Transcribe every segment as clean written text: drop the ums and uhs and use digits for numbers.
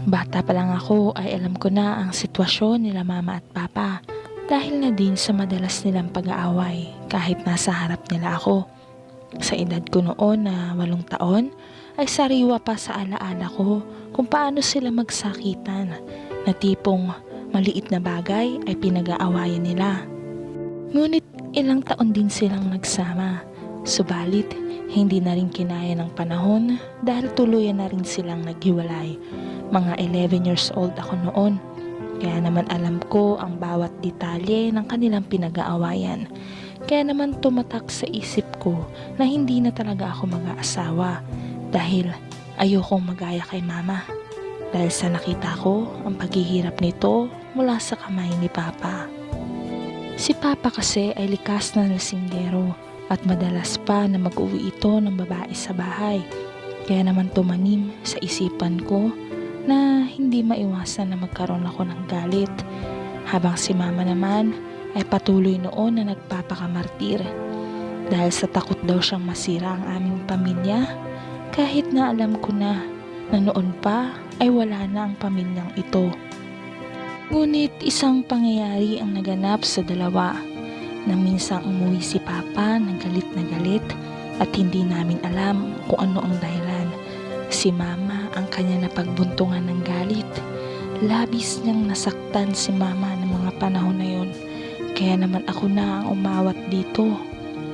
Bata pa lang ako ay alam ko na ang sitwasyon nila mama at papa dahil na din sa madalas nilang pag-aaway kahit nasa harap nila ako. Sa edad ko noon na 8 taon ay sariwa pa sa alaala ko kung paano sila magsakitan na tipong maliit na bagay ay pinag-aawayan nila. Ngunit ilang taon din silang nagsama, subalit hindi na rin kinaya ng panahon dahil tuluyan na rin silang naghiwalay. Mga 11 years old ako noon, kaya naman alam ko ang bawat detalye ng kanilang pinag-aawayan. Kaya naman tumatak sa isip ko na hindi na talaga ako mag-aasawa dahil ayokong magaya kay mama. Dahil sa nakita ko ang paghihirap nito mula sa kamay ni papa. Si papa kasi ay likas na lasinggero at madalas pa na mag-uwi ito ng babae sa bahay. Kaya naman tumanim sa isipan ko na hindi maiwasan na magkaroon ako ng galit. Habang si mama naman ay patuloy noon na nagpapakamartir. Dahil sa takot daw siyang masira ang aming pamilya, kahit na alam ko na noon pa ay wala na ang pamilyang ito. Ngunit isang pangyayari ang naganap sa dalawa na minsang umuwi si papa ng galit at hindi namin alam kung ano ang dahilan. Si mama ang kanya napagbuntungan ng galit. Labis niyang nasaktan si mama ng mga panahon na yun. Kaya naman ako na ang umawat dito.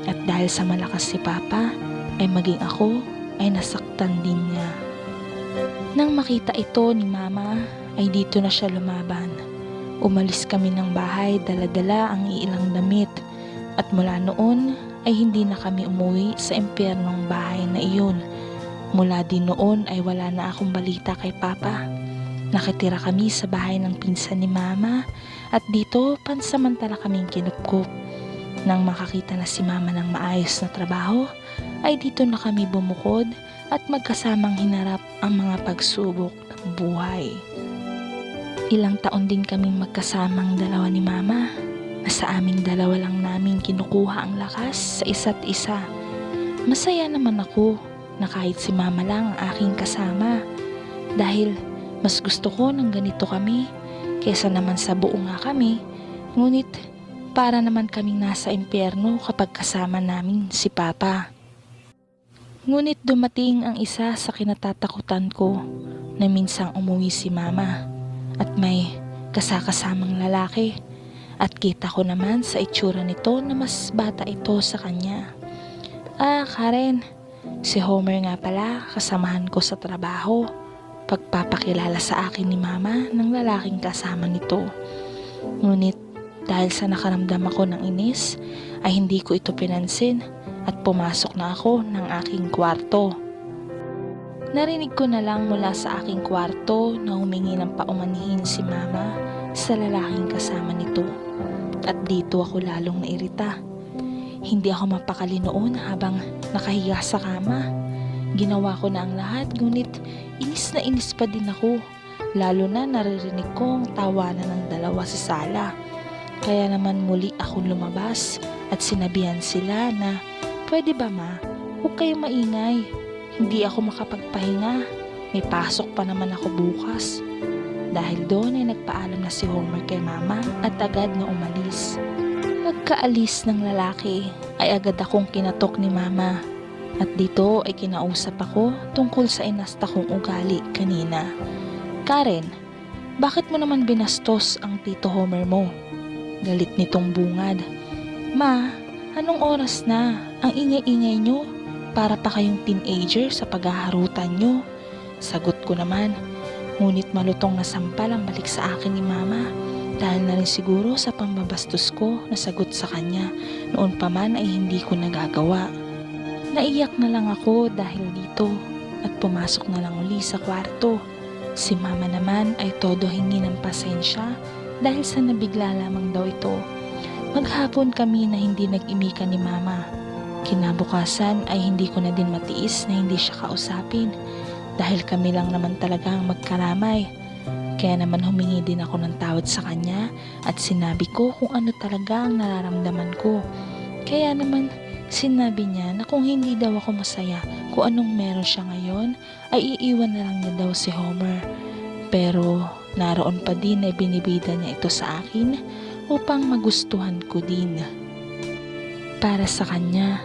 At dahil sa malakas si papa, ay maging ako ay nasaktan din niya. Nang makita ito ni mama, ay dito na siya lumaban. Umalis kami ng bahay, dala-dala ang ilang damit. At mula noon ay hindi na kami umuwi sa impyernong bahay na iyon. Mula din noon ay wala na akong balita kay papa. Nakitira kami sa bahay ng pinsan ni mama at dito pansamantala kaming kinupkup. Nang makakita na si mama ng maayos na trabaho, ay dito na kami bumukod at magkasamang hinarap ang mga pagsubok ng buhay. Ilang taon din kaming magkasamang dalawa ni mama, na sa aming dalawa lang namin kinukuha ang lakas sa isa't isa. Masaya naman ako na kahit si mama lang ang aking kasama dahil mas gusto ko ng ganito kami kesa naman sa buo nga kami. Ngunit para naman kaming nasa impyerno kapag kasama namin si papa. Ngunit dumating ang isa sa kinatatakutan ko na minsang umuwi si mama at may kasakasamang lalaki at kita ko naman sa itsura nito na mas bata ito sa kanya. Karen, si Homer nga pala, kasamahan ko sa trabaho. Pagpapakilala sa akin ni mama ng lalaking kasama nito. Ngunit dahil sa nakaramdam ako ng inis, ay hindi ko ito pinansin at pumasok na ako ng aking kwarto. Narinig ko na lang mula sa aking kwarto na humingi ng paumanhin si mama sa lalaking kasama nito. At dito ako lalong nairita. Hindi ako mapakali noon habang nakahiga sa kama. Ginawa ko na ang lahat, ngunit inis na inis pa din ako. Lalo na naririnig ko ang tawanan ng dalawa sa sala. Kaya naman muli akong lumabas at sinabihan sila na, "Pwede ba ma? Huwag kayong maingay. Hindi ako makapagpahinga. May pasok pa naman ako bukas." Dahil doon ay nagpaalam na si Homer kay mama at agad na umalis. Pagkaalis ng lalaki ay agad akong kinatok ni mama. At dito ay kinausap ako tungkol sa inasta kong ugali kanina. "Karen, bakit mo naman binastos ang tito Homer mo?" Galit nitong bungad. "Ma, anong oras na? Ang ingay-ingay nyo. Para pa kayong teenager sa paghaharutan nyo." Sagot ko naman. Ngunit malutong na sampal ang balik sa akin ni mama. Dahil na rin siguro sa pambabastos ko na sagot sa kanya. Noon pa man ay hindi ko nagagawa. Naiyak na lang ako dahil dito at pumasok na lang uli sa kwarto. Si mama naman ay todo hingi ng pasensya dahil sa nabigla lamang daw ito. Maghapon kami na hindi nag-imikan ni mama. Kinabukasan ay hindi ko na din matiis na hindi siya kausapin dahil kami lang naman talaga ang magkaramay. Kaya naman humingi din ako ng tawad sa kanya at sinabi ko kung ano talaga ang nararamdaman ko. Kaya naman sinabi niya na kung hindi daw ako masaya kung anong meron siya ngayon, ay iiwan na lang niya daw si Homer. Pero naroon pa din na binibida niya ito sa akin upang magustuhan ko din. Para sa kanya,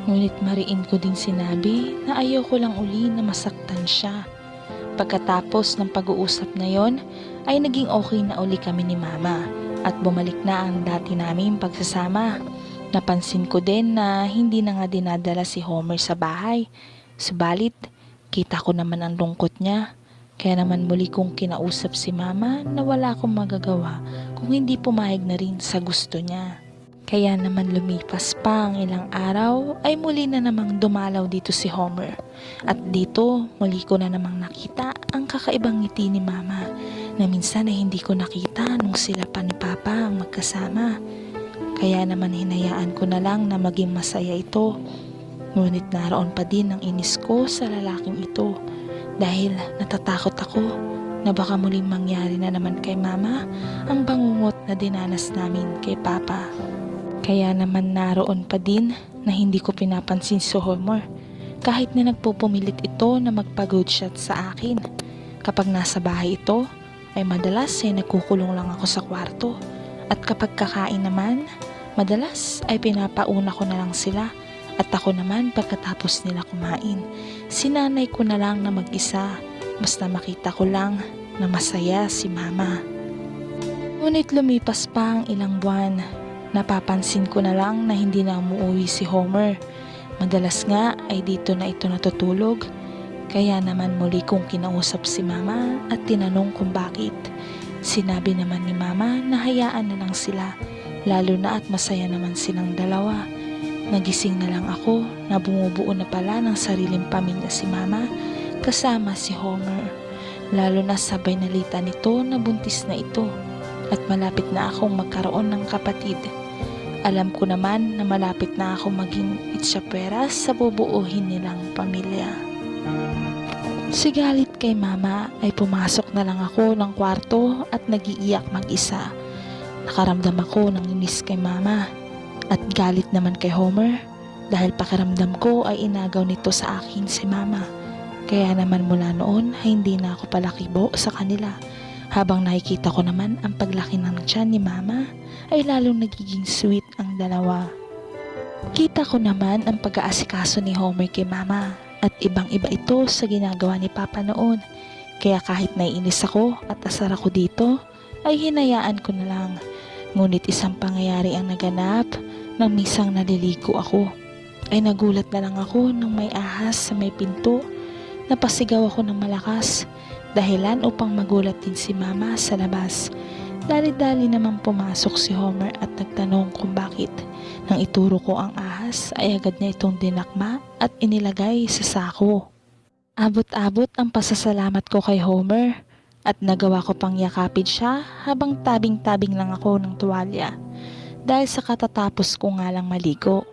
ngunit mariin ko din sinabi na ayoko lang uli na masaktan siya. Pagkatapos ng pag-uusap na yon ay naging okay na uli kami ni Mama at bumalik na ang dati naming pagsasama. Napansin ko din na hindi na nga dinadala si Homer sa bahay. Subalit, kita ko naman ang lungkot niya. Kaya naman muli kong kinausap si Mama na wala akong magagawa kung hindi pumayag na rin sa gusto niya. Kaya naman lumipas pa ang ilang araw ay muli na namang dumalaw dito si Homer. At dito muli ko na namang nakita ang kakaibang ngiti ni Mama na minsan ay hindi ko nakita nung sila pa ni Papa ang magkasama. Kaya naman hinayaan ko na lang na maging masaya ito. Ngunit naroon pa din ang inis ko sa lalaking ito dahil natatakot ako na baka muling mangyari na naman kay Mama ang bangungot na dinanas namin kay Papa. Kaya naman naroon pa din na hindi ko pinapansin si Homer kahit na nagpupumilit ito na magpa-good shot sa akin. Kapag nasa bahay ito ay madalas ay nagkukulong lang ako sa kwarto at kapag kakain naman madalas ay pinapauna ko na lang sila at ako naman pagkatapos nila kumain. Sinanay ko na lang na mag-isa basta makita ko lang na masaya si Mama. Ngunit lumipas pa ang ilang buwan. Napapansin ko na lang na hindi na umuwi si Homer. Madalas nga ay dito na ito natutulog. Kaya naman muli kong kinausap si Mama at tinanong kung bakit. Sinabi naman ni Mama na hayaan na lang sila, lalo na at masaya naman silang dalawa. Nagising na lang ako na bumubuo na pala ng sariling pamilya si Mama kasama si Homer. Lalo na sabay nalita nito na buntis na ito at malapit na akong magkaroon ng kapatid. Alam ko naman na malapit na akong maging itsyapweras sa bubuuhin nilang pamilya. Sigalit kay Mama ay pumasok na lang ako ng kwarto at nagiiyak mag-isa. Nakaramdam ako ng inis kay Mama at galit naman kay Homer dahil pakiramdam ko ay inagaw nito sa akin si Mama. Kaya naman mula noon ay hindi na ako palakibo sa kanila. Habang nakikita ko naman ang paglaki ng tiyan ni Mama ay lalong nagiging sweet ang dalawa. Kita ko naman ang pag-aasikaso ni Homer kay Mama at ibang-iba ito sa ginagawa ni Papa noon. Kaya kahit naiinis ako at asar ako dito ay hinayaan ko na lang. Ngunit isang pangyayari ang naganap nang misang naliligo ako. Ay nagulat na lang ako nang may ahas sa may pinto. Napasigaw ako ng malakas, dahilan upang magulat din si Mama sa labas. Dali-dali naman pumasok si Homer at nagtanong kung bakit. Nang ituro ko ang ahas ay agad niya itong dinakma at inilagay sa sako. Abot-abot ang pasasalamat ko kay Homer at nagawa ko pang yakapin siya habang tabing-tabing lang ako ng tuwalya. Dahil sa katatapos ko nga lang maligo.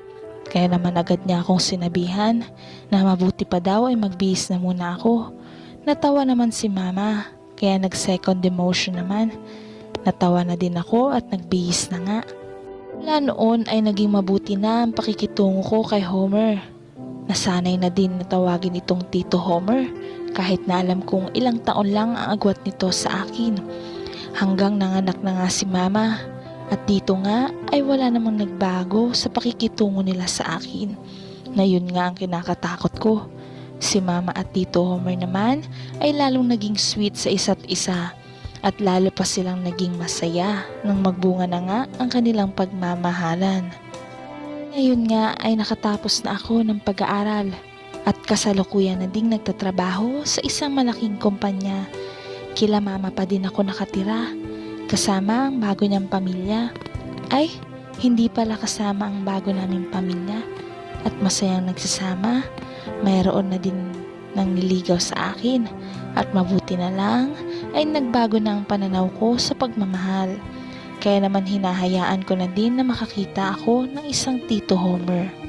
Kaya naman agad niya akong sinabihan na mabuti pa daw ay magbihis na muna ako. Natawa naman si Mama, kaya nag-second demotion naman. Natawa na din ako at nagbihis na nga. Mula noon ay naging mabuti na ang pakikitungo ko kay Homer. Nasanay na din na tawagin itong Tito Homer kahit na alam kong ilang taon lang ang agwat nito sa akin. Hanggang nanganak na nga si Mama. At dito nga ay wala namang nagbago sa pakikitungo nila sa akin. Na yun nga ang kinakatakot ko. Si Mama at Tito Homer naman ay lalong naging sweet sa isa't isa. At lalo pa silang naging masaya nang magbunga na nga ang kanilang pagmamahalan. Ngayon nga ay nakatapos na ako ng pag-aaral. At kasalukuyan na ding nagtatrabaho sa isang malaking kumpanya. Kila Mama pa din ako nakatira. Kasama ang bago niyang pamilya. Ay, hindi pala kasama ang bago naming pamilya. At masayang nagsasama, mayroon na din nang niligaw sa akin. At mabuti na lang ay nagbago na ang pananaw ko sa pagmamahal. Kaya naman hinahayaan ko na din na makakita ako ng isang Tito Homer.